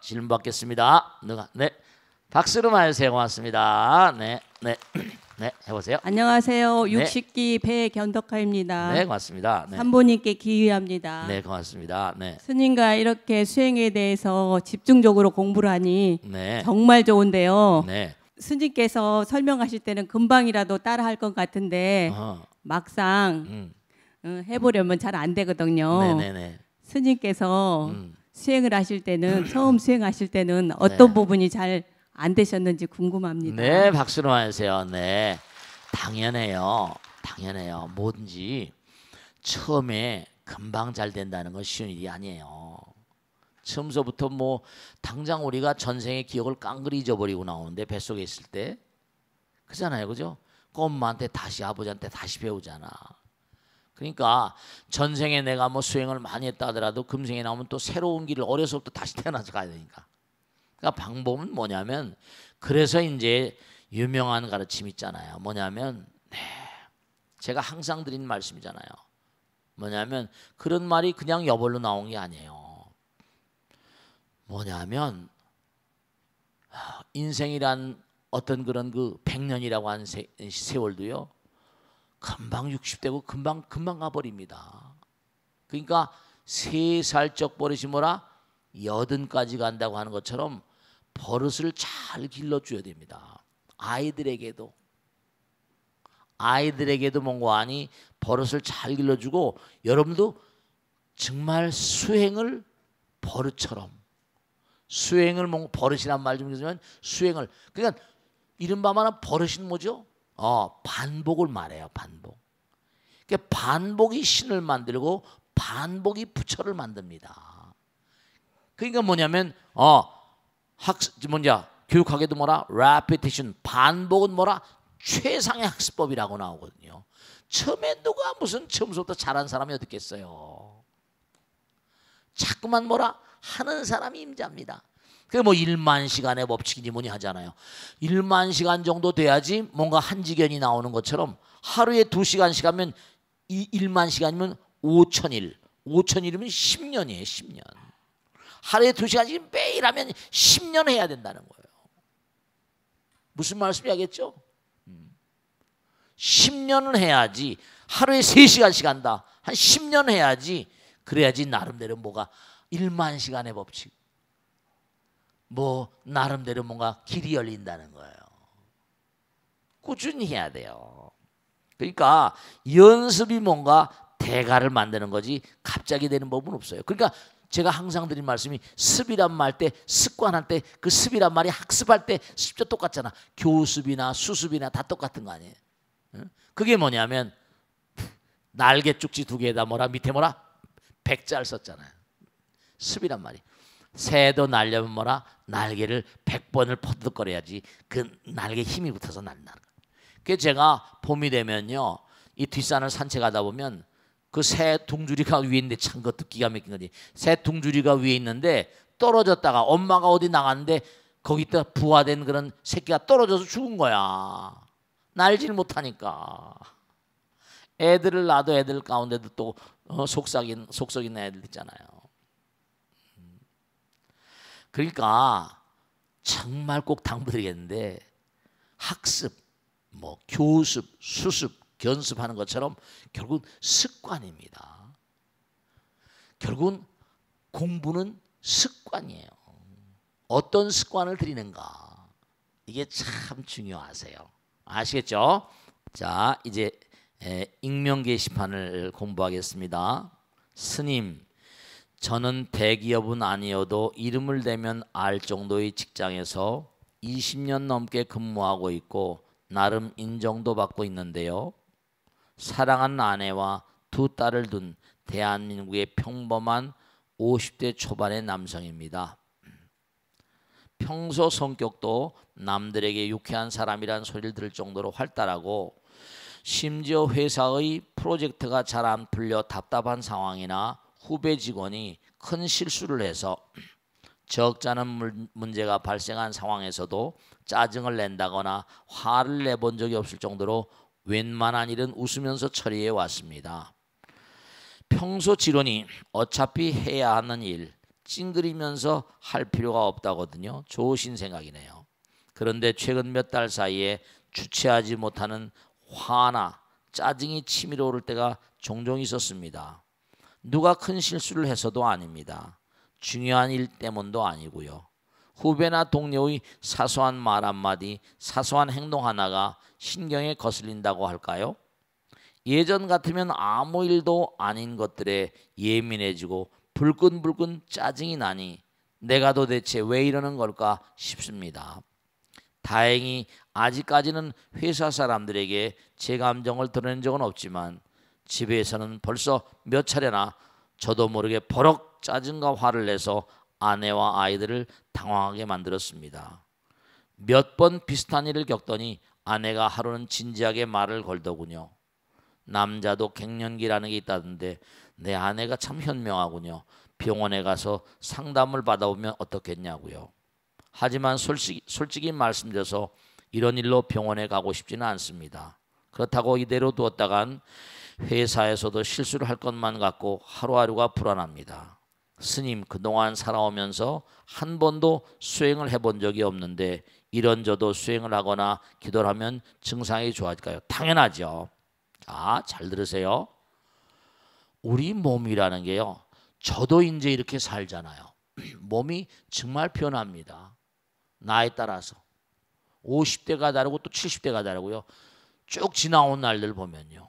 질문 받겠습니다. 네, 박수로 맞으세요. 고맙습니다. 네. 네, 해보세요. 안녕하세요. 네. 60기 배견덕화입니다. 네, 고맙습니다. 네. 산보님께 기의합니다. 네, 고맙습니다. 네. 스님과 이렇게 수행에 대해서 집중적으로 공부를 하니 네. 정말 좋은데요. 네. 스님께서 설명하실 때는 금방이라도 따라할 것 같은데 막상 해보려면 잘 안 되거든요. 네네네. 스님께서 수행을 하실 때는 처음 수행하실 때는 어떤 부분이 잘 안 되셨는지 궁금합니다. 네, 박수로 맞으세요. 네, 당연해요. 당연해요. 뭐든지 처음에 금방 잘 된다는 건 쉬운 일이 아니에요. 처음서부터 뭐 당장 우리가 전생의 기억을 깡그리 잊어버리고 나오는데 뱃속에 있을 때 그잖아요, 그죠? 엄마한테 다시 아버지한테 다시 배우잖아. 그러니까 전생에 내가 뭐 수행을 많이 했다 하더라도 금생에 나오면 또 새로운 길을 어려서부터 다시 태어나서 가야 되니까. 그러니까 방법은 뭐냐면 그래서 이제 유명한 가르침 있잖아요. 뭐냐면 제가 항상 드리는 말씀이잖아요. 뭐냐면 그런 말이 그냥 여벌로 나온 게 아니에요. 뭐냐면 인생이란 어떤 그런 그 100년이라고 하는 세월도요. 금방 60대고 금방 가버립니다. 그러니까 3살적 버릇이 뭐라 80까지 간다고 하는 것처럼 버릇을 잘 길러줘야 됩니다. 아이들에게도 뭔가 아니 버릇을 잘 길러주고 여러분도 정말 수행을 버릇처럼 수행을 뭐 버릇이란 말 좀 해주면 수행을 그러니까 이른바만 버릇은 뭐죠? 반복을 말해요. 반복. 그러니까 반복이 신을 만들고 반복이 부처를 만듭니다. 그러니까 뭐냐면 교육학에도 뭐라 repetition 반복은 뭐라 최상의 학습법이라고 나오거든요. 처음에 누가 무슨 처음부터 잘한 사람이 어디 있겠어요. 자꾸만 뭐라 하는 사람이 임자입니다. 그게 뭐 1만 시간의 법칙이니 뭐니 하잖아요. 1만 시간 정도 돼야지 뭔가 한지견이 나오는 것처럼 하루에 2시간씩 하면 1만 시간이면 5,000일 5,000일이면 10년이에요. 10년. 하루에 2시간씩 매일 하면 10년 해야 된다는 거예요. 무슨 말씀이 하겠죠? 10년은 해야지. 하루에 3시간씩 한다. 한 10년 해야지. 그래야지 나름대로 뭐가 1만 시간의 법칙. 뭐 나름대로 뭔가 길이 열린다는 거예요. 꾸준히 해야 돼요. 그러니까 연습이 뭔가 대가를 만드는 거지 갑자기 되는 법은 없어요. 그러니까 제가 항상 드린 말씀이 습이란 말 때 습관할 때 그 습이란 말이 학습할 때 습도 똑같잖아. 교습이나 수습이나 다 똑같은 거 아니에요. 그게 뭐냐면 날개 쪽지 2개에다 뭐라 밑에 뭐라 100자를 썼잖아요. 습이란 말이. 새도 날려면 뭐라 날개를 100번을 퍼득거려야지 그 날개 힘이 붙어서 날라는 거예요. 그래서 제가 봄이 되면요 이 뒷산을 산책하다 보면 그 새 둥주리가 위에 있는데 참 그것도 기가 막힌 거지. 새 둥주리가 위에 있는데 떨어졌다가 엄마가 어디 나갔는데 거기다 부화된 그런 새끼가 떨어져서 죽은 거야. 날질 못하니까. 애들을 낳아도 애들 가운데도 또 속썩인 애들 있잖아요. 그러니까 정말 꼭 당부드리겠는데 학습, 뭐 교습, 수습, 견습하는 것처럼 결국은 습관입니다. 결국은 공부는 습관이에요. 어떤 습관을 들이는가 이게 참 중요하세요. 아시겠죠? 자 이제 익명 게시판을 공부하겠습니다. 스님 저는 대기업은 아니어도 이름을 대면 알 정도의 직장에서 20년 넘게 근무하고 있고 나름 인정도 받고 있는데요. 사랑하는 아내와 2딸을 둔 대한민국의 평범한 50대 초반의 남성입니다. 평소 성격도 남들에게 유쾌한 사람이란 소리를 들을 정도로 활달하고 심지어 회사의 프로젝트가 잘 안 풀려 답답한 상황이나 후배 직원이 큰 실수를 해서 적잖은 문제가 발생한 상황에서도 짜증을 낸다거나 화를 내본 적이 없을 정도로 웬만한 일은 웃으면서 처리해 왔습니다. 평소 지론이 어차피 해야 하는 일, 찡그리면서 할 필요가 없다거든요. 좋으신 생각이네요. 그런데 최근 몇 달 사이에 주체하지 못하는 화나 짜증이 치밀어 오를 때가 종종 있었습니다. 누가 큰 실수를 해서도 아닙니다. 중요한 일 때문도 아니고요. 후배나 동료의 사소한 말 한마디, 사소한 행동 하나가 신경에 거슬린다고 할까요? 예전 같으면 아무 일도 아닌 것들에 예민해지고 불끈불끈 짜증이 나니 내가 도대체 왜 이러는 걸까 싶습니다. 다행히 아직까지는 회사 사람들에게 제 감정을 드러낸 적은 없지만 집에서는 벌써 몇 차례나 저도 모르게 버럭 짜증과 화를 내서 아내와 아이들을 당황하게 만들었습니다. 몇 번 비슷한 일을 겪더니 아내가 하루는 진지하게 말을 걸더군요. 남자도 갱년기라는 게 있다던데 내 아내가 참 현명하군요. 병원에 가서 상담을 받아보면 어떻겠냐고요. 하지만 솔직히 말씀드려서 이런 일로 병원에 가고 싶지는 않습니다. 그렇다고 이대로 두었다간 회사에서도 실수를 할 것만 같고 하루하루가 불안합니다. 스님, 그동안 살아오면서 한 번도 수행을 해본 적이 없는데 이런 저도 수행을 하거나 기도를 하면 증상이 좋아질까요? 당연하죠. 자, 잘 들으세요. 우리 몸이라는 게요, 저도 이제 이렇게 살잖아요. 몸이 정말 변합니다. 나이에 따라서 50대가 다르고 또 70대가 다르고요. 쭉 지나온 날들 보면요,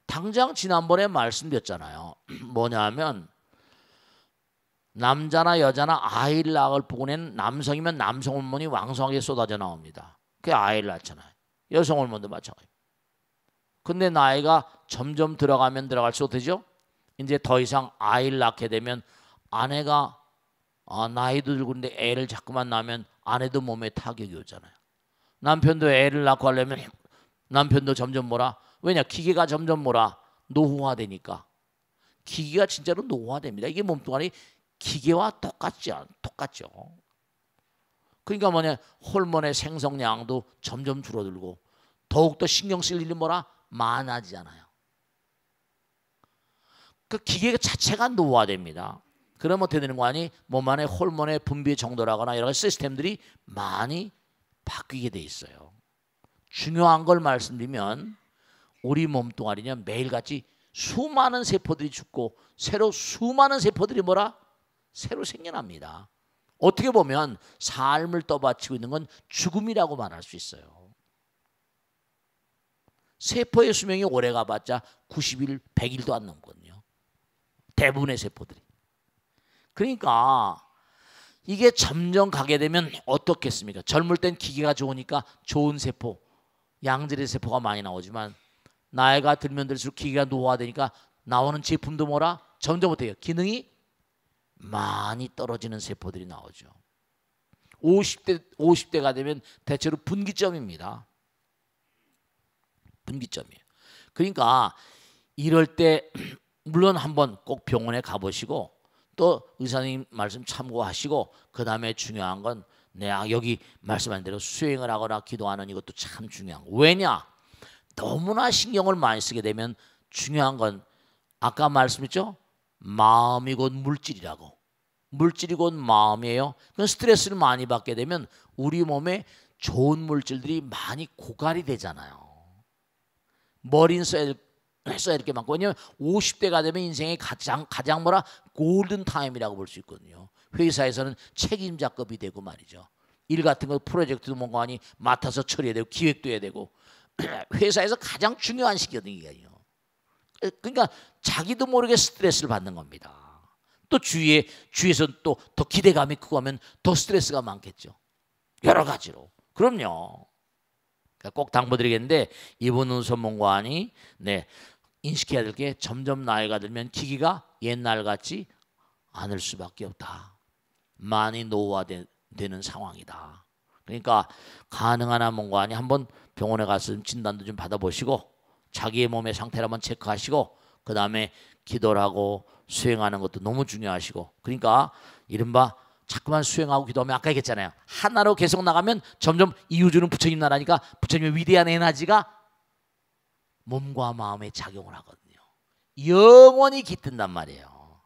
당장 지난번에 말씀드렸잖아요. 뭐냐면 남자나 여자나 아이를 낳을 부분에는 남성이면 남성 호르몬이 왕성하게 쏟아져 나옵니다. 그게 아이를 낳잖아요. 여성 호르몬도 마찬가지예요. 근데 나이가 점점 들어가면 들어갈수록 되죠. 이제 더 이상 아이를 낳게 되면 아내가 나이도 들고 근데 애를 자꾸만 낳으면 아내도 몸에 타격이 오잖아요. 남편도 애를 낳고 하려면 남편도 점점 뭐라? 왜냐? 기계가 점점 뭐라? 노후화되니까. 기계가 진짜로 노후화됩니다. 이게 몸뚱아리 기계와 똑같죠. 그러니까 뭐냐? 호르몬의 생성량도 점점 줄어들고 더욱더 신경 쓸 일이 뭐라? 많아지잖아요. 그 기계 자체가 노화됩니다. 그러면 어떻게 되는 거 아니? 몸 안에 호르몬의 분비 정도라거나 여러 가지 시스템들이 많이 바뀌게 돼 있어요. 중요한 걸 말씀드리면 우리 몸뚱아리는 매일같이 수많은 세포들이 죽고 새로 수많은 세포들이 뭐라? 새로 생겨납니다. 어떻게 보면 삶을 떠받치고 있는 건 죽음이라고 말할 수 있어요. 세포의 수명이 오래 가봤자 90일, 100일도 안 넘거든요. 대부분의 세포들이. 그러니까 이게 점점 가게 되면 어떻겠습니까? 젊을 땐 기계가 좋으니까 좋은 세포, 양질의 세포가 많이 나오지만 나이가 들면 들수록 기계가 노화되니까 나오는 제품도 뭐라? 점점 어때요? 기능이 많이 떨어지는 세포들이 나오죠. 50대가 되면 대체로 분기점입니다. 분기점이에요. 그러니까 이럴 때 물론 한번 꼭 병원에 가보시고 또 의사님 말씀 참고하시고 그 다음에 중요한 건 내가 여기 말씀한 대로 수행을 하거나 기도하는 이것도 참 중요한 거. 왜냐? 너무나 신경을 많이 쓰게 되면 중요한 건 아까 말씀했죠? 마음이 곧 물질이라고. 물질이 곧 마음이에요. 그 스트레스를 많이 받게 되면 우리 몸에 좋은 물질들이 많이 고갈이 되잖아요. 머리는 써야 이렇게 많고, 왜냐면 50대가 되면 인생의 가장 뭐라 골든 타임이라고 볼 수 있거든요. 회사에서는 책임자급이 되고 말이죠. 일 같은 거 프로젝트도 뭔가 하니 맡아서 처리해야 되고 기획도 해야 되고 회사에서 가장 중요한 시기거든요. 그러니까 자기도 모르게 스트레스를 받는 겁니다. 또 주위에서 또 더 기대감이 크고 하면 더 스트레스가 많겠죠. 여러 가지로. 그럼요. 그러니까 꼭 당부드리겠는데 이분은 전문가니 인식해야 될 게 점점 나이가 들면 기기가 옛날같이 않을 수밖에 없다. 많이 노화되는 상황이다. 그러니까 가능한 한 뭔가니 한번 병원에 가서 진단도 좀 받아보시고 자기의 몸의 상태를 한번 체크하시고 그 다음에 기도를 하고 수행하는 것도 너무 중요하시고, 그러니까 이른바 자꾸만 수행하고 기도하면 아까 얘기했잖아요. 하나로 계속 나가면 점점 이 우주는 부처님 나라니까 부처님의 위대한 에너지가 몸과 마음에 작용을 하거든요. 영원히 깃든단 말이에요.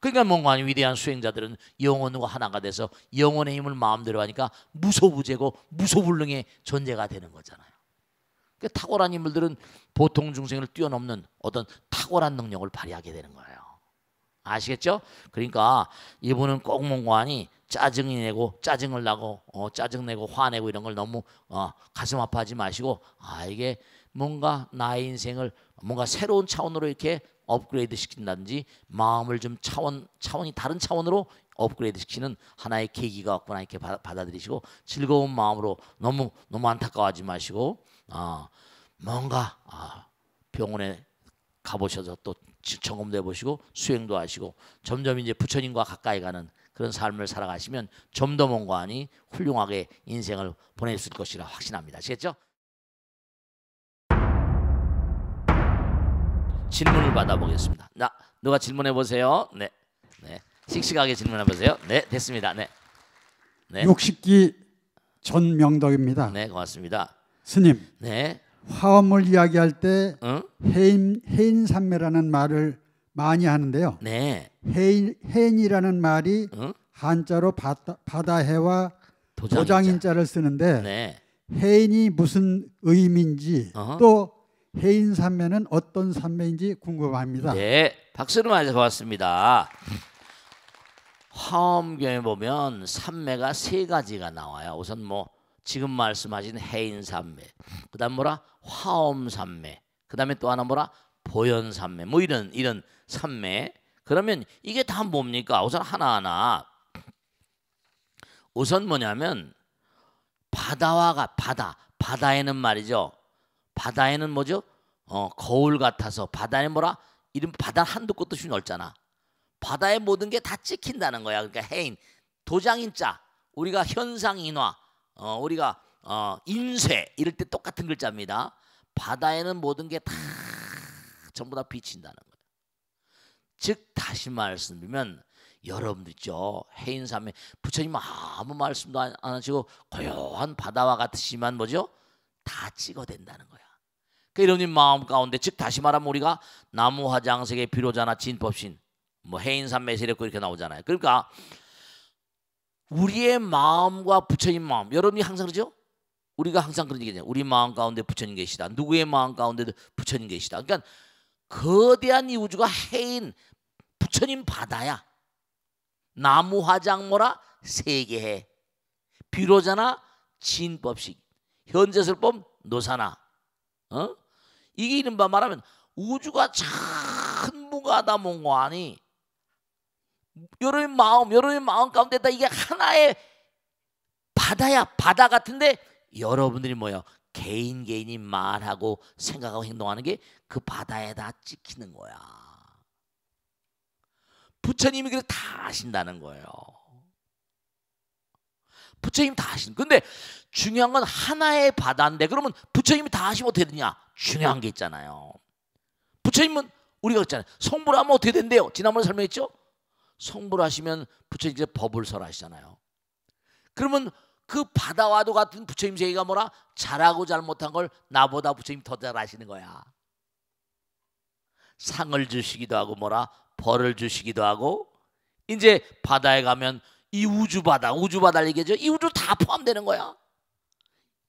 그러니까 뭔가 위대한 수행자들은 영혼과 하나가 돼서 영혼의 힘을 마음대로 하니까 무소부재고 무소불능의 존재가 되는 거잖아요. 그러니까 탁월한 인물들은 보통 중생을 뛰어넘는 어떤 탁월한 능력을 발휘하게 되는 거예요. 아시겠죠? 그러니까 이분은 꼭 뭔가니 짜증이 내고 짜증을 나고 짜증내고 화내고 이런 걸 너무 가슴 아파하지 마시고 이게 뭔가 나의 인생을 뭔가 새로운 차원으로 이렇게 업그레이드 시킨다든지 마음을 좀 차원이 다른 차원으로 업그레이드 시키는 하나의 계기가 왔구나 이렇게 받아들이시고 즐거운 마음으로 너무 안타까워하지 마시고 뭔가 병원에 가보셔서 또 점검도 해보시고 수행도 하시고 점점 이제 부처님과 가까이 가는 그런 삶을 살아가시면 좀 더 뭔가니 훌륭하게 인생을 보낼 수 있을 것이라 확신합니다. 아시겠죠? 질문을 받아보겠습니다. 누가 질문해 보세요. 네. 씩씩하게 질문해 보세요. 네, 됐습니다. 네. 60기 전명덕입니다. 네, 고맙습니다. 스님. 네. 화엄을 이야기할 때 해인산매라는 말을 많이 하는데요. 네. 해인이라는 말이 한자로 바다해와 도장인자를 쓰는데 네. 해인이 무슨 의미인지 또 해인산매는 어떤 산매인지 궁금합니다. 네, 박수를 맞아 고맙습니다. 화엄경에 보면 산매가 세 가지가 나와요. 우선 지금 말씀하신 해인산매, 그다음 화엄산매, 그다음에 또 하나 보현산매, 이런 산매. 그러면 이게 다 뭡니까? 우선 하나하나. 우선 뭐냐면 바다에는 말이죠. 바다에는 뭐죠? 거울 같아서 바다에 이런 바다 한두 곳도 넓잖아. 바다의 모든 게 다 찍힌다는 거야. 그러니까 해인, 도장인자, 우리가 현상인화, 우리가 인쇄 이럴 때 똑같은 글자입니다. 바다에는 모든 게 다 전부 다 비친다는 거예요. 즉 다시 말씀드리면 여러분들 있죠. 해인산매 부처님 아무 말씀도 안 하시고 고요한 바다와 같으시만 다 찍어댄다는 거야. 그러니까 여러분님 마음 가운데 즉 다시 말하면 우리가 나무 화장색의 비로자나 진법신 해인산매 세력고 이렇게 나오잖아요. 그러니까 우리의 마음과 부처님 마음, 여러분이 항상 그러죠? 우리가 항상 그런 얘기잖아요. 우리 마음 가운데 부처님 계시다. 누구의 마음 가운데도 부처님 계시다. 그러니까 거대한 이 우주가 해인 부처님 바다야. 나무 화장모라 세계해, 비로자나 진법식, 현재설법 노사나. 이게 이른바 말하면 우주가 천무가다 몽고하니 여러분의 마음 가운데다 이게 하나의 바다야. 바다 같은데 여러분들이 개인이 말하고 생각하고 행동하는 게 그 바다에다 찍히는 거야. 부처님이 그래서 다 하신다는 거예요. 부처님 다 하신. 근데 중요한 건 하나의 바다인데 그러면 부처님이 다 하시면 어떻게 되냐? 중요한 게 있잖아요. 부처님은 우리가 그랬잖아요. 성불을 하면 어떻게 된대요? 지난번에 설명했죠? 성불을 하시면 부처님께서 법을 설하시잖아요. 그러면 그 바다와도 같은 부처님 세계가 잘하고 잘못한 걸 나보다 부처님 더 잘 아시는 거야. 상을 주시기도 하고 벌을 주시기도 하고, 이제 바다에 가면 이 우주바다를 얘기하죠. 이 우주 다 포함되는 거야.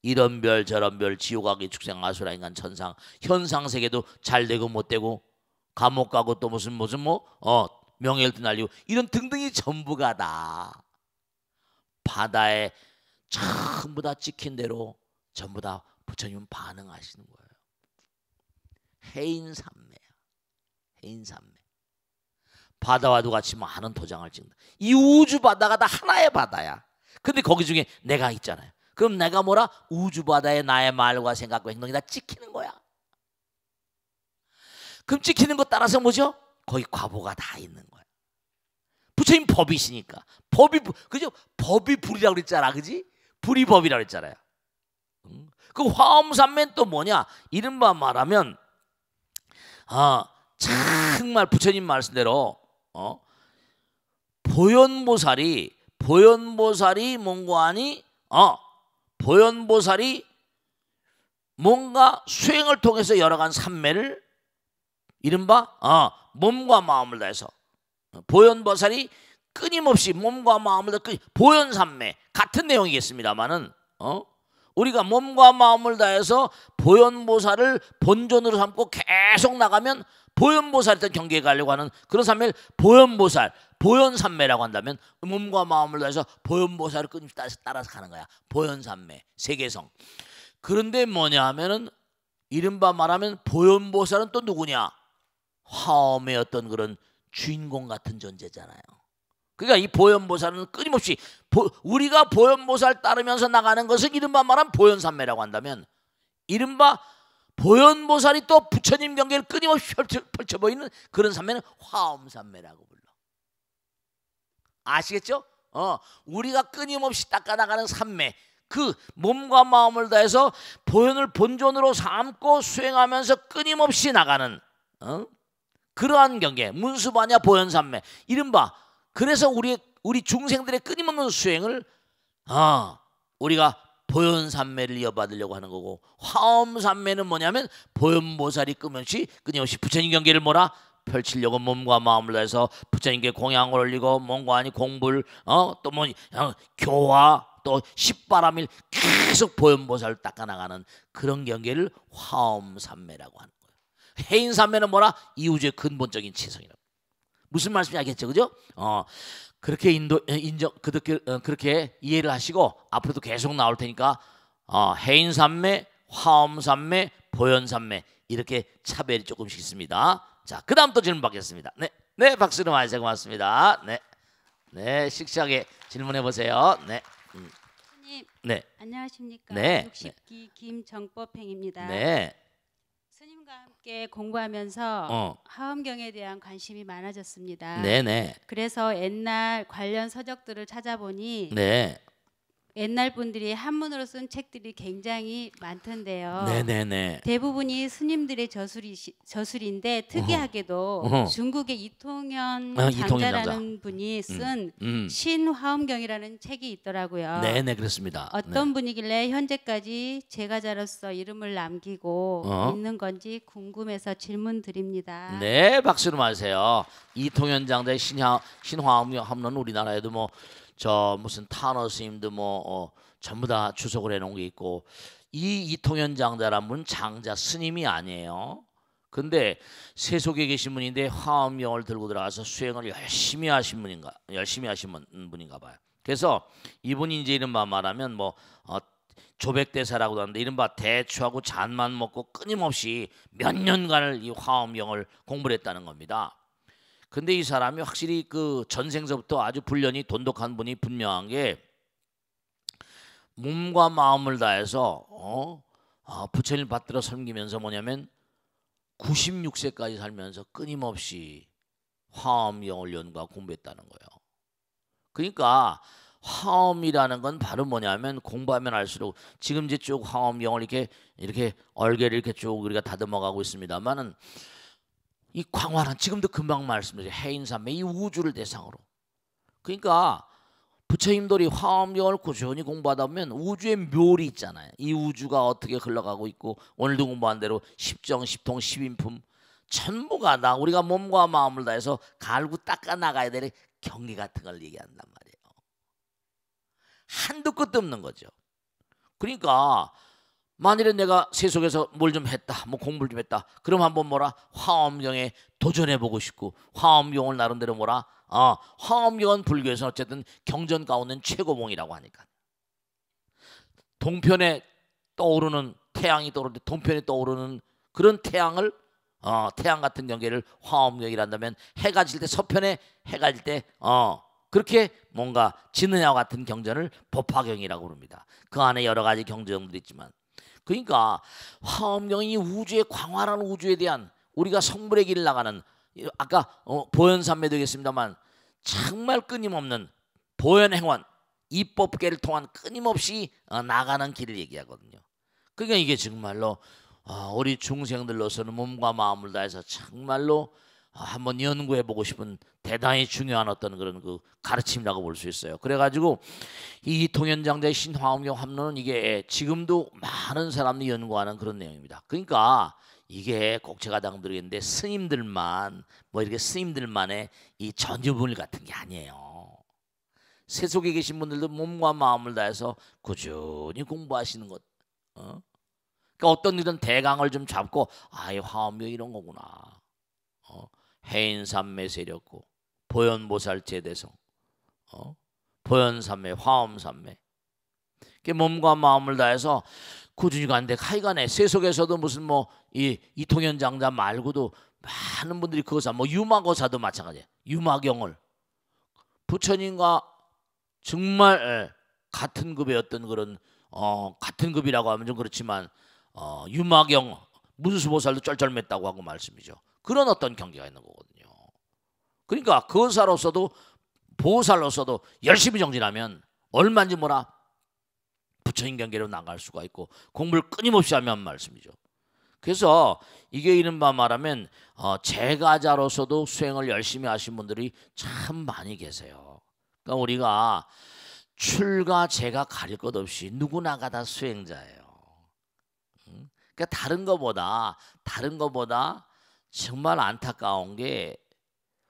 이런 별 저런 별, 지옥아기 축생 아수라 인간 천상, 현상 세계도 잘 되고 못 되고, 감옥 가고 또 무슨 명예를 날리고 이런 등등이 전부가 다 바다에 전부 다 찍힌 대로 전부 다 부처님은 반응하시는 거예요. 해인산매야. 해인산매. 바다와도 같이 많은 도장을 찍는다. 이 우주 바다가 다 하나의 바다야. 근데 거기 중에 내가 있잖아요. 그럼 내가 우주 바다에 나의 말과 생각과 행동이 다 찍히는 거야. 그럼 찍히는 것 따라서 뭐죠? 거기 과보가 다 있는 거야. 부처님 법이시니까. 그죠? 법이 불이라고 그랬잖아. 그지? 불이 법이라고 그랬잖아요. 그 화엄산매는 또 뭐냐? 이른바 말하면 정말 부처님 말씀대로 보현보살이 뭔가하니 보현보살이 뭔가 수행을 통해서 열어간 산매를 이른바 몸과 마음을 다해서 보현보살이 끊임없이 몸과 마음을 보현삼매 같은 내용이겠습니다만은 우리가 몸과 마음을 다해서 보현보살을 본존으로 삼고 계속 나가면 보현보살이던 경계에 가려고 하는 그런 삼매를 보현보살, 보현삼매라고 한다면 몸과 마음을 다해서 보현보살을 끊임없이 따라서 가는 거야. 보현삼매, 세계성. 그런데 뭐냐 하면은 이른바 말하면 보현보살은 또 누구냐? 화엄의 어떤 그런 주인공 같은 존재잖아요. 그러니까 이 보현보살은 끊임없이 우리가 보현보살 따르면서 나가는 것은 이른바 말하면 보현삼매라고 한다면 이른바 보현보살이 또 부처님 경계를 끊임없이 펼쳐 보이는 그런 삼매는 화엄삼매라고 불러. 아시겠죠? 우리가 끊임없이 닦아나가는 삼매, 그 몸과 마음을 다해서 보현을 본존으로 삼고 수행하면서 끊임없이 나가는 그러한 경계, 문수반야 보현삼매. 이른바 그래서 우리 중생들의 끊임없는 수행을 우리가 보현삼매를 이어받으려고 하는 거고, 화엄삼매는 뭐냐면 보현보살이 끊임없이 부처님 경계를 펼치려고 몸과 마음을 다해서 부처님께 공양을 올리고 몸과 아니 공불 또 뭐 교화 또 십바람일 계속 보현보살을 닦아나가는 그런 경계를 화엄삼매라고 하는 거예요. 해인삼매는 이 우주의 근본적인 체성이라고. 무슨 말씀인지 알겠죠, 그죠? 그렇게 그렇게 이해를 하시고 앞으로도 계속 나올 테니까 해인삼매, 화엄삼매, 보현삼매 이렇게 차별이 조금씩 있습니다. 자, 그 다음 또 질문 받겠습니다. 네, 박수로 많이 주셔서 고맙습니다. 네, 씩씩하게 질문해 보세요. 네. 스님, 네. 안녕하십니까? 네. 60기 김정법행입니다. 네. 스님과 함께 공부하면서 화엄경에 대한 관심이 많아졌습니다. 네. 그래서 옛날 관련 서적들을 찾아보니 네. 옛날 분들이 한문으로 쓴 책들이 굉장히 많던데요. 네. 대부분이 스님들의 저술인데 특이하게도 중국의 이통현 장자라는 분이 쓴 신화엄경이라는 책이 있더라고요. 네, 그렇습니다. 어떤 분이길래 현재까지 제가자로서 이름을 남기고 있는 건지 궁금해서 질문드립니다. 네, 박수로 맞으세요. 이통현 장자의 신화엄경은 우리나라에도 무슨 타너 스님도 전부 다 주석을 해놓은 게 있고, 이 이통현 장자란 분은 장자 스님이 아니에요. 근데 세속에 계신 분인데 화엄경을 들고 들어가서 수행을 열심히 하신 분인가 봐요. 그래서 이분이 이제 이른바 말하면 조백대사라고도 하는데 이른바 대추하고 잔만 먹고 끊임없이 몇 년간을 이 화엄경을 공부를 했다는 겁니다. 근데 이 사람이 확실히 그 전생서부터 아주 불련이 돈독한 분이 분명한 게 몸과 마음을 다해서 부처님 받들어 섬기면서 뭐냐면 96세까지 살면서 끊임없이 화엄경을 연구하고 공부했다는 거예요. 그러니까 화엄이라는 건 바로 뭐냐면 공부하면 알수록 지금 이제 쭉 화엄경을 이렇게 얼개를 이렇게 쭉 우리가 다듬어가고 있습니다만은 이 광활한 지금도 금방 말씀드린 해인삼매 이 우주를 대상으로, 그러니까 부처님들이 화엄경을 꾸준히 공부하다 보면 우주의 묘리 있잖아요. 이 우주가 어떻게 흘러가고 있고 오늘도 공부한 대로 십정, 십통, 십인품 전부가 다 우리가 몸과 마음을 다해서 갈고 닦아 나가야 될 경계 같은 걸 얘기한단 말이에요. 한도 끝도 없는 거죠. 그러니까 만일에 내가 세속에서 뭘 좀 했다, 공부를 좀 했다, 그럼 한번 화엄경에 도전해보고 싶고, 화엄경을 나름대로 화엄경은 불교에서 어쨌든 경전 가운데는 최고봉이라고 하니까 동편에 떠오르는 태양이 떠오르는데 동편에 떠오르는 그런 태양을 태양 같은 경계를 화엄경이란다면 해가 질 때 서편에 해가 질 때 그렇게 뭔가 지느냐와 같은 경전을 법화경이라고 부릅니다. 그 안에 여러 가지 경전들이 있지만, 그러니까 화엄경이 우주의 광활한 우주에 대한 우리가 성불의 길을 나가는, 아까 보현삼매 되겠습니다만 정말 끊임없는 보현행원 이법계를 통한 끊임없이 나가는 길을 얘기하거든요. 그러니까 이게 정말로 우리 중생들로서는 몸과 마음을 다해서 정말로 한번 연구해보고 싶은 대단히 중요한 어떤 그런 그 가르침이라고 볼 수 있어요. 그래가지고 이 통현장자의 신화엄경 함론은 이게 지금도 많은 사람들이 연구하는 그런 내용입니다. 그러니까 이게 꼭 제가 당드리는데 스님들만 뭐 이렇게 스님들만의 이 전유물 같은 게 아니에요. 세속에 계신 분들도 몸과 마음을 다해서 꾸준히 공부하시는 것. 그러니까 어떤 일은 대강을 좀 잡고 이 화엄경 이런 거구나. 해인삼매 세력고 보현보살 제대성, 보현삼매, 화엄삼매. 몸과 마음을 다해서 꾸준히 가는데 하여간에 세속에서도 무슨 뭐 이 이통현 장자 말고도 많은 분들이 그것을 뭐 유마거사도 마찬가지예요. 유마경을 부처님과 정말 같은 급의 어떤 그런 같은 급이라고 하면 좀 그렇지만 유마경 문수보살도 쩔쩔맸다고 하고 말씀이죠. 그런 어떤 경계가 있는 거거든요. 그러니까 거사로서도 보살로서도 열심히 정진하면 얼마인지 뭐라 부처님 경계로 나갈 수가 있고 공부를 끊임없이 하면 말씀이죠. 그래서 이게 이른바 말하면 제가자로서도 수행을 열심히 하신 분들이 참 많이 계세요. 그러니까 우리가 출가 제가 가릴 것 없이 누구나가 다 수행자예요. 그러니까 다른 거보다 정말 안타까운 게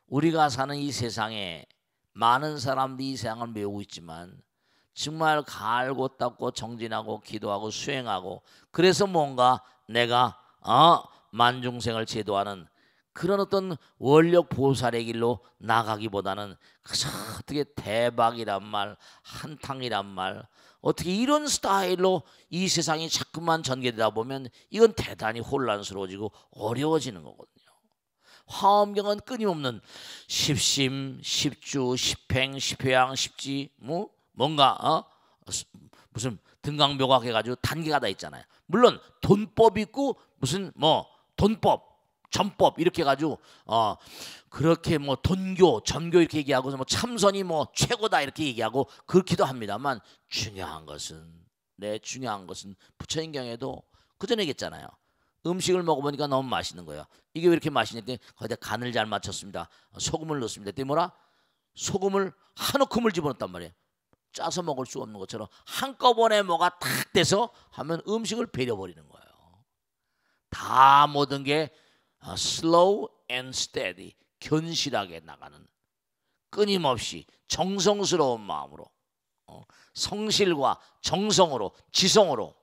우리가 사는 이 세상에 많은 사람들이 이 세상을 메우고 있지만 정말 갈고 닦고 정진하고 기도하고 수행하고 그래서 뭔가 내가 만중생을 제도하는 그런 어떤 원력 보살의 길로 나가기보다는 그저 어떻게 대박이란 말, 한탕이란 말, 어떻게 이런 스타일로 이 세상이 자꾸만 전개되다 보면 이건 대단히 혼란스러워지고 어려워지는 거거든요. 화엄경은 끊임없는 십심, 십주, 십행, 십회양, 십지 뭔가 무슨 등강묘각 해가지고 단계가 다 있잖아요. 물론 돈법 있고 무슨 뭐 돈법, 전법 이렇게 해가지고 그렇게 뭐 돈교, 전교 이렇게 얘기하고 뭐 참선이 뭐 최고다 이렇게 얘기하고 그렇기도 합니다만 중요한 것은 부처님 경에도 그 전에 얘기했잖아요. 음식을 먹어보니까 너무 맛있는 거예요. 이게 왜 이렇게 맛있는데 거기다 간을 잘 맞췄습니다. 소금을 넣습니다. 그때 뭐라? 소금을 한 움큼을 집어넣었단 말이에요. 짜서 먹을 수 없는 것처럼 한꺼번에 뭐가 탁 돼서 하면 음식을 배려버리는 거예요. 다 모든 게 slow and steady, 견실하게 나가는 끊임없이 정성스러운 마음으로 성실과 정성으로 지성으로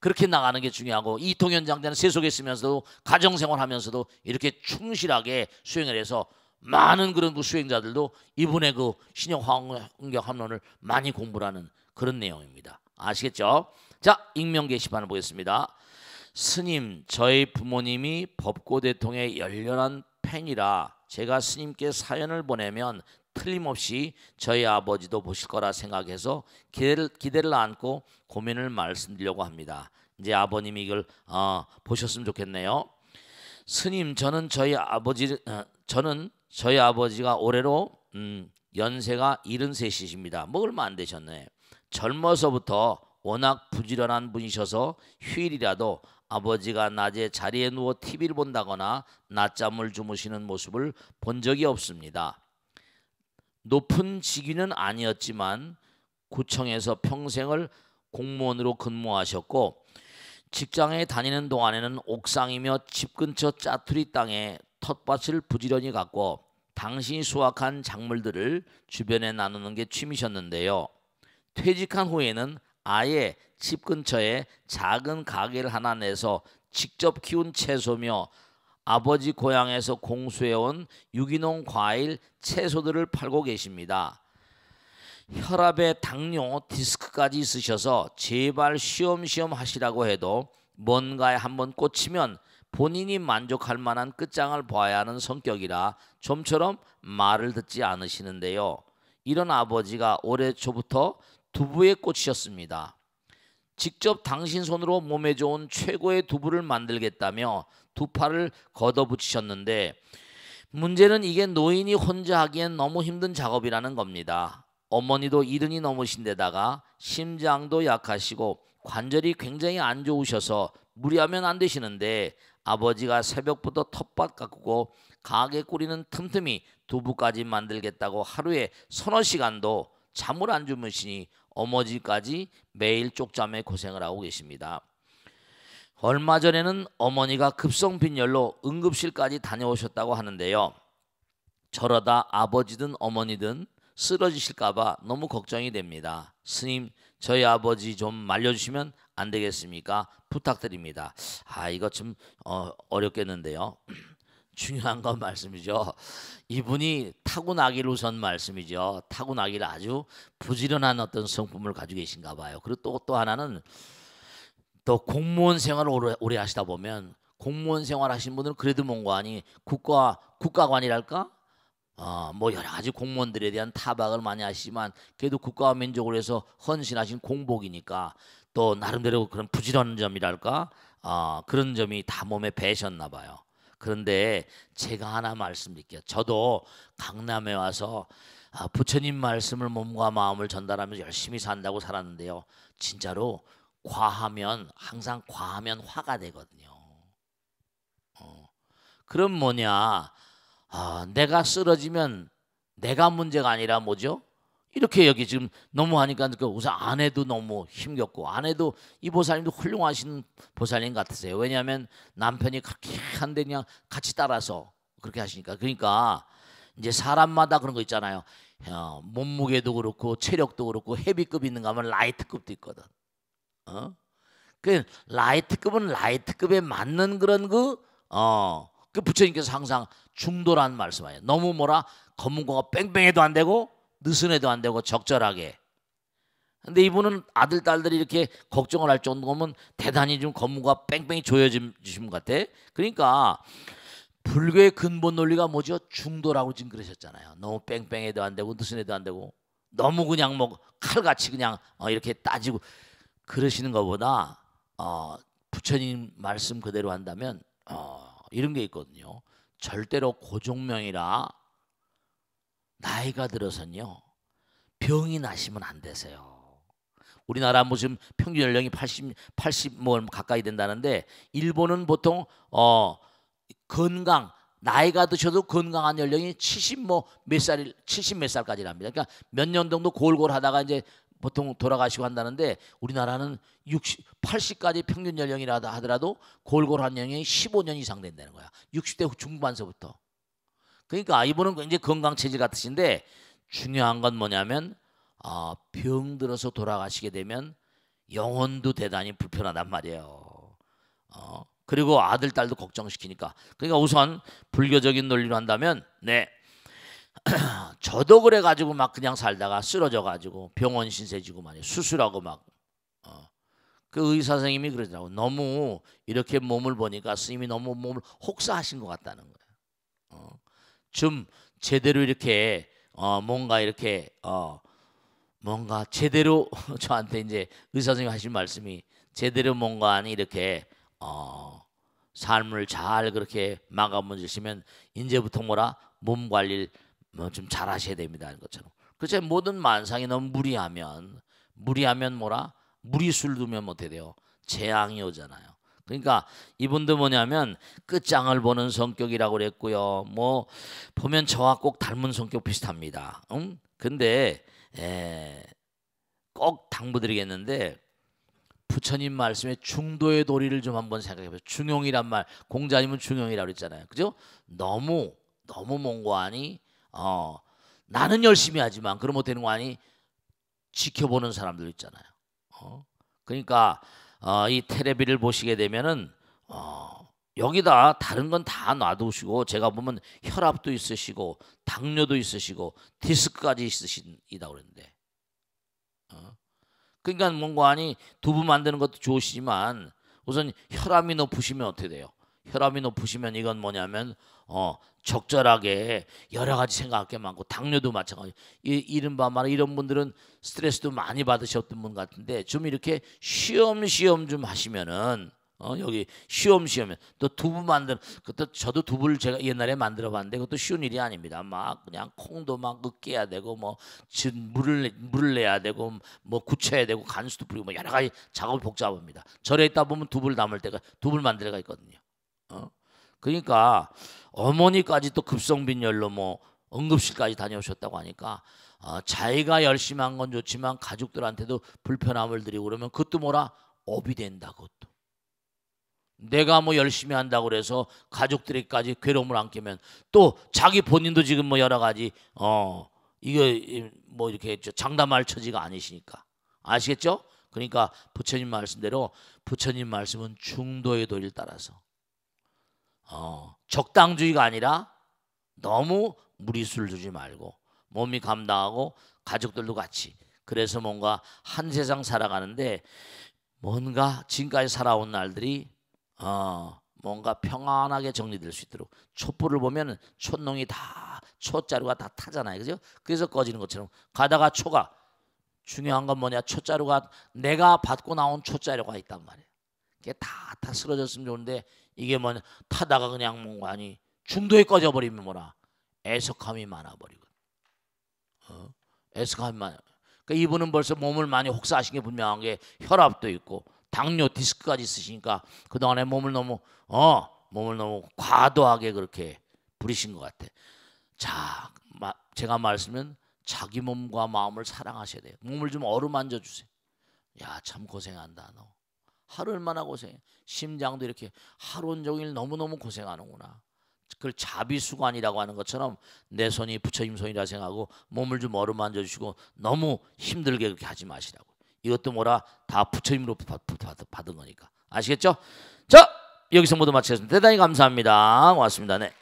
그렇게 나가는 게 중요하고 이통현 장자는 세속에 있으면서도 가정생활하면서도 이렇게 충실하게 수행을 해서 많은 그런 그 수행자들도 이분의 그 신형 화엄경 합론을 많이 공부를 하는 그런 내용입니다. 아시겠죠? 자, 익명 게시판을 보겠습니다. 스님, 저희 부모님이 법고대통의 열렬한 팬이라 제가 스님께 사연을 보내면 틀림없이 저희 아버지도 보실 거라 생각해서 기대를 안고 고민을 말씀드리려고 합니다. 이제 아버님이 이걸 보셨으면 좋겠네요. 스님, 저는 저희 아버지가 올해로 연세가 73이십니다. 뭐 얼마 안 되셨네. 젊어서부터 워낙 부지런한 분이셔서 휴일이라도 아버지가 낮에 자리에 누워 TV를 본다거나 낮잠을 주무시는 모습을 본 적이 없습니다. 높은 직위는 아니었지만 구청에서 평생을 공무원으로 근무하셨고 직장에 다니는 동안에는 옥상이며 집 근처 짜투리 땅에 텃밭을 부지런히 갖고 당신이 수확한 작물들을 주변에 나누는 게 취미셨는데요. 퇴직한 후에는 아예 집 근처에 작은 가게를 하나 내서 직접 키운 채소며 아버지 고향에서 공수해온 유기농 과일, 채소들을 팔고 계십니다. 혈압에 당뇨, 디스크까지 있으셔서 제발 쉬엄쉬엄 하시라고 해도 뭔가에 한번 꽂히면 본인이 만족할 만한 끝장을 봐야 하는 성격이라 좀처럼 말을 듣지 않으시는데요. 이런 아버지가 올해 초부터 두부에 꽂히셨습니다. 직접 당신 손으로 몸에 좋은 최고의 두부를 만들겠다며 두 팔을 걷어붙이셨는데 문제는 이게 노인이 혼자 하기엔 너무 힘든 작업이라는 겁니다. 어머니도 70이 넘으신데다가 심장도 약하시고 관절이 굉장히 안 좋으셔서 무리하면 안 되시는데 아버지가 새벽부터 텃밭 가꾸고 가게 꾸리는 틈틈이 두부까지 만들겠다고 하루에 서너 시간도 잠을 안 주무시니 어머니까지 매일 쪽잠에 고생을 하고 계십니다. 얼마 전에는 어머니가 급성빈열로 응급실까지 다녀오셨다고 하는데요. 저러다 아버지든 어머니든 쓰러지실까봐 너무 걱정이 됩니다. 스님, 저희 아버지 좀 말려주시면 안 되겠습니까? 부탁드립니다. 이거 좀 어렵겠는데요. 중요한 건 말씀이죠. 이분이 타고나기를 우선 말씀이죠. 타고나기를 아주 부지런한 어떤 성품을 가지고 계신가 봐요. 그리고 또 하나는 또 공무원 생활을 오래 하시다 보면 공무원 생활 하신 분들은 그래도 뭔가 아니 국가관이랄까? 뭐 여러 가지 공무원들에 대한 타박을 많이 하시지만 그래도 국가와 민족을 위해서 헌신하신 공복이니까 또 나름대로 그런 부지런한 점이랄까? 그런 점이 다 몸에 배셨나 봐요. 그런데 제가 하나 말씀드릴게요. 저도 강남에 와서 부처님 말씀을 몸과 마음을 전달하면서 열심히 산다고 살았는데요. 진짜로 항상 과하면 화가 되거든요. 그럼 뭐냐? 내가 쓰러지면 내가 문제가 아니라 뭐죠? 이렇게 여기 지금 너무 하니까 우선 아내도 너무 힘겹고 아내도 이 보살님도 훌륭하신 보살님 같으세요. 왜냐하면 남편이 그렇게 한데 그냥 같이 따라서 그렇게 하시니까. 그러니까 이제 사람마다 그런 거 있잖아요. 몸무게도 그렇고 체력도 그렇고 헤비급 있는가 하면 라이트급도 있거든. 그 라이트급은 라이트급에 맞는 그런 그 부처님께서 항상 중도라는 말씀하세요. 너무 검은고가 뺑뺑해도 안 되고 느슨해도 안 되고 적절하게. 근데 이분은 아들 딸들이 이렇게 걱정을 할 정도면 대단히 좀 검은고가 뺑뺑이 조여주신 것 같아. 그러니까 불교의 근본 논리가 뭐죠? 중도라고 지금 그러셨잖아요. 너무 뺑뺑해도 안 되고 느슨해도 안 되고 너무 그냥 뭐 칼같이 그냥 이렇게 따지고 그러시는 것보다 부처님 말씀 그대로 한다면 이런 게 있거든요. 절대로 고종명이라 나이가 들어서는요 병이 나시면 안 되세요. 우리나라 무슨 평균 연령이 80 뭐 가까이 된다는데 일본은 보통 건강 나이가 드셔도 건강한 연령이 70 몇 살까지랍니다. 그러니까 몇 년 정도 골골하다가 이제 보통 돌아가시고 한다는데 우리나라는 80까지 평균 연령이라 하더라도 골골한 연령이 15년 이상 된다는 거야. 60대 중반서부터. 그러니까 이분은 굉장히 건강 체질 같으신데 중요한 건 뭐냐면 병 들어서 돌아가시게 되면 영혼도 대단히 불편하단 말이에요. 그리고 아들 딸도 걱정시키니까. 그러니까 우선 불교적인 논리로 한다면 저도 그래가지고 막 그냥 살다가 쓰러져가지고 병원 신세지고 말이에요. 수술하고 막 그 의사 선생님이 그러더라고. 너무 이렇게 몸을 보니까 스님이 너무 몸을 혹사하신 것 같다는 거예요. 좀 제대로 이렇게 뭔가 이렇게 뭔가 제대로 저한테 이제 의사 선생님 하신 말씀이 제대로 뭔가 아니 이렇게 삶을 잘 그렇게 마감을 주시면 이제부터 몸 관리를 좀 잘하셔야 됩니다. 하는 것처럼. 그렇죠. 모든 만상이 너무 무리하면 무리술 두면 어떻게 돼요? 재앙이 오잖아요. 그러니까 이분도 뭐냐면 끝장을 보는 성격이라고 그랬고요. 뭐 보면 저와 꼭 닮은 성격 비슷합니다. 근데 꼭 당부드리겠는데 부처님 말씀에 중도의 도리를 좀 한번 생각해보세요. 중용이란 말 공자님은 중용이라고 그랬잖아요. 그죠? 너무 몽고하니 나는 열심히 하지만 그러면 되는 거 아니 지켜보는 사람들 있잖아요. 그러니까 이 테레비를 보시게 되면은 여기다 다른 건 다 놔두시고 제가 보면 혈압도 있으시고 당뇨도 있으시고 디스크까지 있으시다 그랬는데 그러니까 뭔가 아니 두부 만드는 것도 좋으시지만 우선 혈압이 높으시면 어떻게 돼요? 혈압이 높으시면 이건 뭐냐면 적절하게 여러 가지 생각할 게 많고 당뇨도 마찬가지. 이른바 말해 이런 분들은 스트레스도 많이 받으셨던 분 같은데 좀 이렇게 쉬엄쉬엄 좀 하시면은 여기 쉬엄쉬엄 또 두부 그것도 저도 두부를 제가 옛날에 만들어봤는데 그것도 쉬운 일이 아닙니다. 막 그냥 콩도 막 으깨야 되고 뭐 물을 내야 되고 뭐 굳혀야 되고 간수도 뿌리고 뭐 여러 가지 작업이 복잡합니다. 절에 있다 보면 두부를 만들 때가 있거든요. 그러니까 어머니까지 또 급성빈열로 뭐 응급실까지 다녀오셨다고 하니까 자기가 열심히 한 건 좋지만 가족들한테도 불편함을 드리고 그러면 그것도 업이 된다. 그것도 내가 뭐 열심히 한다고 그래서 가족들에게까지 괴로움을 안기면 또 자기 본인도 지금 뭐 여러 가지 이거 뭐 이렇게 장담할 처지가 아니시니까. 아시겠죠? 그러니까 부처님 말씀대로 부처님 말씀은 중도의 도를 따라서 적당주의가 아니라 너무 무리수를 두지 말고 몸이 감당하고 가족들도 같이. 그래서 뭔가 한 세상 살아가는데 뭔가 지금까지 살아온 날들이 뭔가 평안하게 정리될 수 있도록. 촛불을 보면 촛농이 다 촛자루가 다 타잖아요, 그죠? 그래서 꺼지는 것처럼 가다가 초가 중요한 건 뭐냐? 촛자루가 내가 받고 나온 촛자루가 있단 말이에요. 이게 다 쓰러졌으면 좋은데 이게 뭐냐? 타다가 그냥 뭔가 아니 중도에 꺼져버리면 뭐라 애석함이 많아버리고. 애석함이 많아. 그러니까 이분은 벌써 몸을 많이 혹사하신 게 분명한 게 혈압도 있고 당뇨 디스크까지 있으시니까 그동안에 몸을 너무 과도하게 그렇게 부리신 것 같아. 자, 제가 말씀은 자기 몸과 마음을 사랑하셔야 돼요. 몸을 좀 어루만져 주세요. 야, 참 고생한다 너. 하루 얼마나 고생해. 심장도 이렇게 하루 온종일 너무너무 고생하는구나. 그걸 자비수관이라고 하는 것처럼 내 손이 부처님 손이라 생각하고 몸을 좀 어루만져 주시고 너무 힘들게 그렇게 하지 마시라고. 이것도 뭐라 다 부처님으로 받은 거니까. 아시겠죠? 자, 여기서 모두 마치겠습니다. 대단히 감사합니다. 고맙습니다. 네.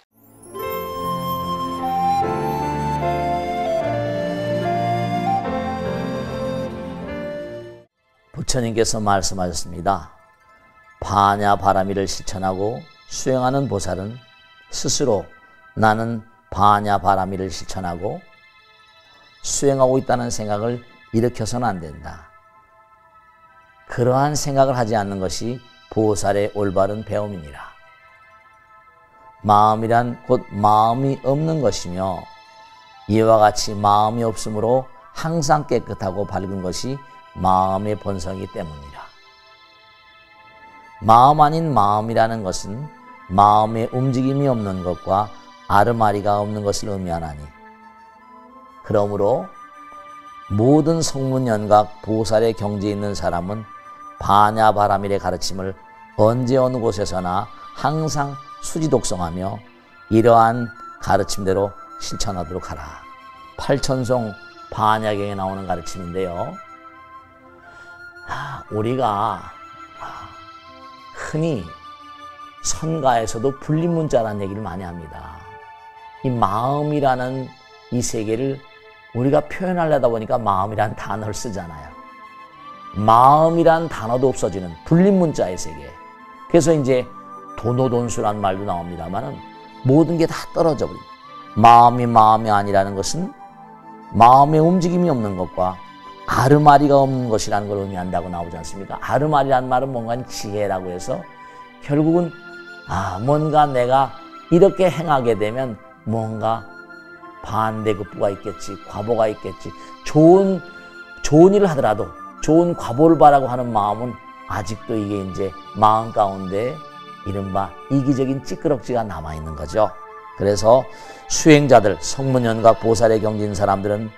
부처님께서 말씀하셨습니다. 파냐바라미를 실천하고 수행하는 보살은 스스로 나는 파냐바라미를 실천하고 수행하고 있다는 생각을 일으켜서는 안 된다. 그러한 생각을 하지 않는 것이 보살의 올바른 배움이니라. 마음이란 곧 마음이 없는 것이며 이와 같이 마음이 없으므로 항상 깨끗하고 밝은 것이 마음의 본성이기 때문이라. 마음 아닌 마음이라는 것은 마음의 움직임이 없는 것과 아르마리가 없는 것을 의미하나니, 그러므로 모든 성문연각 보살의 경지에 있는 사람은 파냐바라밀의 가르침을 언제 어느 곳에서나 항상 수지독성하며 이러한 가르침대로 실천하도록 하라. 팔천송 파냐경에 나오는 가르침인데요. 우리가 흔히 선가에서도 불림문자라는 얘기를 많이 합니다. 이 마음이라는 이 세계를 우리가 표현하려다 보니까 마음이란 단어를 쓰잖아요. 마음이란 단어도 없어지는 불림문자의 세계. 그래서 이제 도노돈수란 말도 나옵니다만은 모든 게 다 떨어져 버립니다. 마음이 아니라는 것은 마음의 움직임이 없는 것과 아르마리가 없는 것이라는 걸 의미한다고 나오지 않습니까? 아르마리라는 말은 뭔가 지혜라고 해서 결국은 뭔가 내가 이렇게 행하게 되면 뭔가 반대급부가 있겠지, 과보가 있겠지. 좋은 일을 하더라도 좋은 과보를 바라고 하는 마음은 아직도 이게 이제 마음 가운데 이른바 이기적인 찌끄럭지가 남아있는 거죠. 그래서 수행자들, 성문연각 보살의 경지인 사람들은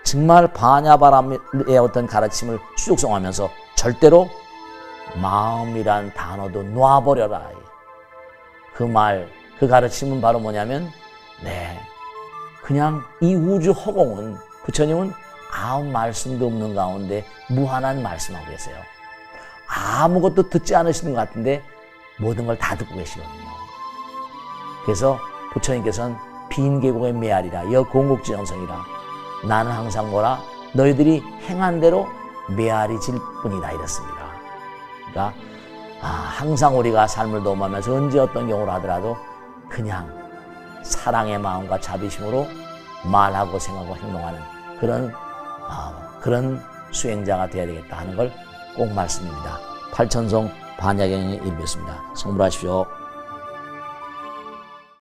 정말 파냐바람의 어떤 가르침을 수족성하면서 절대로 마음이란 단어도 놔버려라. 그 가르침은 바로 뭐냐면 그냥 이 우주 허공은 부처님은 아무 말씀도 없는 가운데 무한한 말씀하고 계세요. 아무것도 듣지 않으시는 것 같은데 모든 걸 다 듣고 계시거든요. 그래서 부처님께서는 빈 계곡의 메아리라 여공국지정성이라 나는 항상 뭐라 너희들이 행한 대로 메아리 질 뿐이다 이랬습니다. 그러니까 항상 우리가 삶을 도모하면서 언제 어떤 경우를 하더라도 그냥 사랑의 마음과 자비심으로 말하고 생각하고 행동하는 그런 수행자가 되어야 되겠다 하는 걸 꼭 말씀입니다. 팔천송 반야경의 일부였습니다. 성불하십시오.